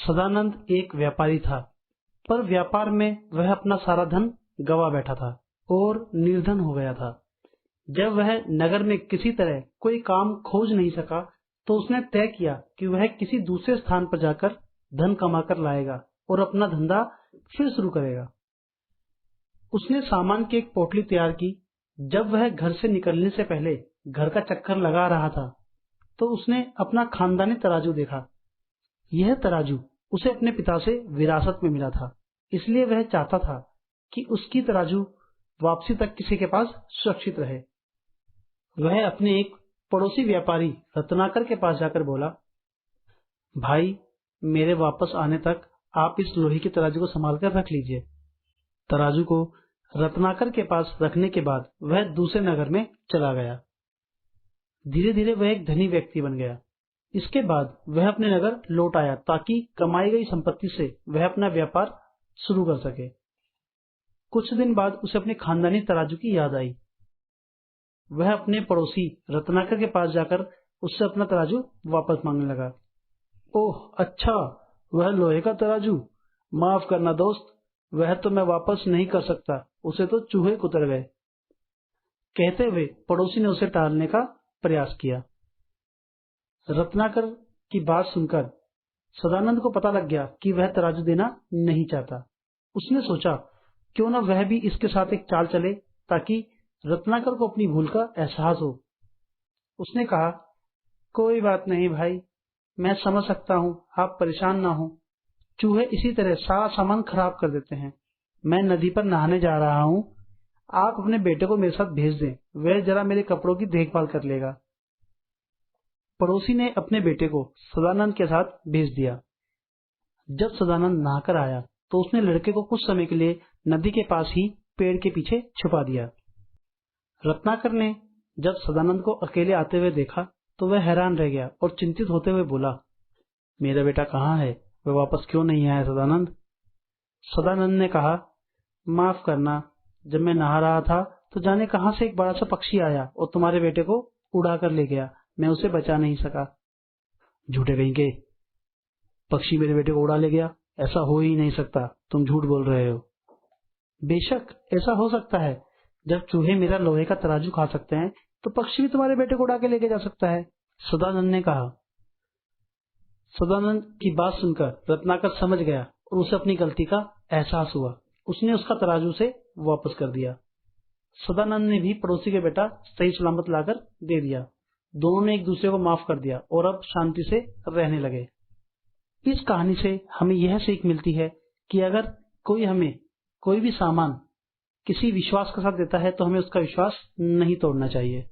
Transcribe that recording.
सदानंद एक व्यापारी था, पर व्यापार में वह अपना सारा धन गवा बैठा था और निर्धन हो गया था। जब वह नगर में किसी तरह कोई काम खोज नहीं सका, तो उसने तय किया कि वह किसी दूसरे स्थान पर जाकर धन कमाकर लाएगा और अपना धंधा फिर शुरू करेगा। उसने सामान की एक पोटली तैयार की। जब वह घर से निकलने से पहले घर का चक्कर लगा रहा था, तो उसने अपना खानदानी तराजू देखा। यह तराजू उसे अपने पिता से विरासत में मिला था, इसलिए वह चाहता था कि उसकी तराजू वापसी तक किसी के पास सुरक्षित रहे। वह अपने एक पड़ोसी व्यापारी रत्नाकर के पास जाकर बोला, भाई, मेरे वापस आने तक आप इस लोहे की तराजू को संभाल कर रख लीजिए। तराजू को रत्नाकर के पास रखने के बाद वह दूसरे नगर में चला गया। धीरे धीरे वह एक धनी व्यक्ति बन गया। इसके बाद वह अपने नगर लौट आया ताकि कमाई गई संपत्ति से वह अपना व्यापार शुरू कर सके। कुछ दिन बाद उसे अपने खानदानी तराजू की याद आई। वह अपने पड़ोसी रत्नाकर के पास जाकर उससे अपना तराजू वापस मांगने लगा। ओह अच्छा, वह लोहे का तराजू, माफ करना दोस्त, वह तो मैं वापस नहीं कर सकता, उसे तो चूहे कुतर गए। कहते हुए पड़ोसी ने उसे टालने का प्रयास किया। रत्नाकर की बात सुनकर सदानंद को पता लग गया कि वह तराजू देना नहीं चाहता। उसने सोचा, क्यों न वह भी इसके साथ एक चाल चले ताकि रत्नाकर को अपनी भूल का एहसास हो। उसने कहा, कोई बात नहीं भाई, मैं समझ सकता हूँ, आप परेशान ना हो। चूहे इसी तरह सारा सामान खराब कर देते हैं। मैं नदी पर नहाने जा रहा हूँ, आप अपने बेटे को मेरे साथ भेज दें, वह जरा मेरे कपड़ों की देखभाल कर लेगा। पड़ोसी ने अपने बेटे को सदानंद के साथ भेज दिया। जब सदानंद नहाकर आया तो उसने लड़के को कुछ समय के लिए नदी के पास ही पेड़ के पीछे छुपा दिया। रत्नाकर ने जब सदानंद को अकेले आते हुए देखा तो वह हैरान रह गया और चिंतित होते हुए बोला, मेरा बेटा कहाँ है, वह वापस क्यों नहीं आया सदानंद? सदानंद ने कहा, माफ करना, जब मैं नहा रहा था तो जाने कहां से एक बड़ा सा पक्षी आया और तुम्हारे बेटे को उड़ा कर ले गया, मैं उसे बचा नहीं सका। झूठे कहीं के, पक्षी मेरे बेटे को उड़ा ले गया? ऐसा हो ही नहीं सकता, तुम झूठ बोल रहे हो। बेशक ऐसा हो सकता है, जब चूहे मेरा लोहे का तराजू खा सकते हैं तो पक्षी भी तुम्हारे बेटे को उड़ा के लेके जा सकता है, सदानंद ने कहा। सदानंद की बात सुनकर रत्नाकर समझ गया और उसे अपनी गलती का एहसास हुआ। उसने उसका तराजू उसे वापस कर दिया। सदानंद ने भी पड़ोसी के बेटा सही सलामत लाकर दे दिया। दोनों ने एक दूसरे को माफ कर दिया और अब शांति से रहने लगे। इस कहानी से हमें यह सीख मिलती है कि अगर कोई हमें कोई भी सामान किसी विश्वास के साथ देता है तो हमें उसका विश्वास नहीं तोड़ना चाहिए।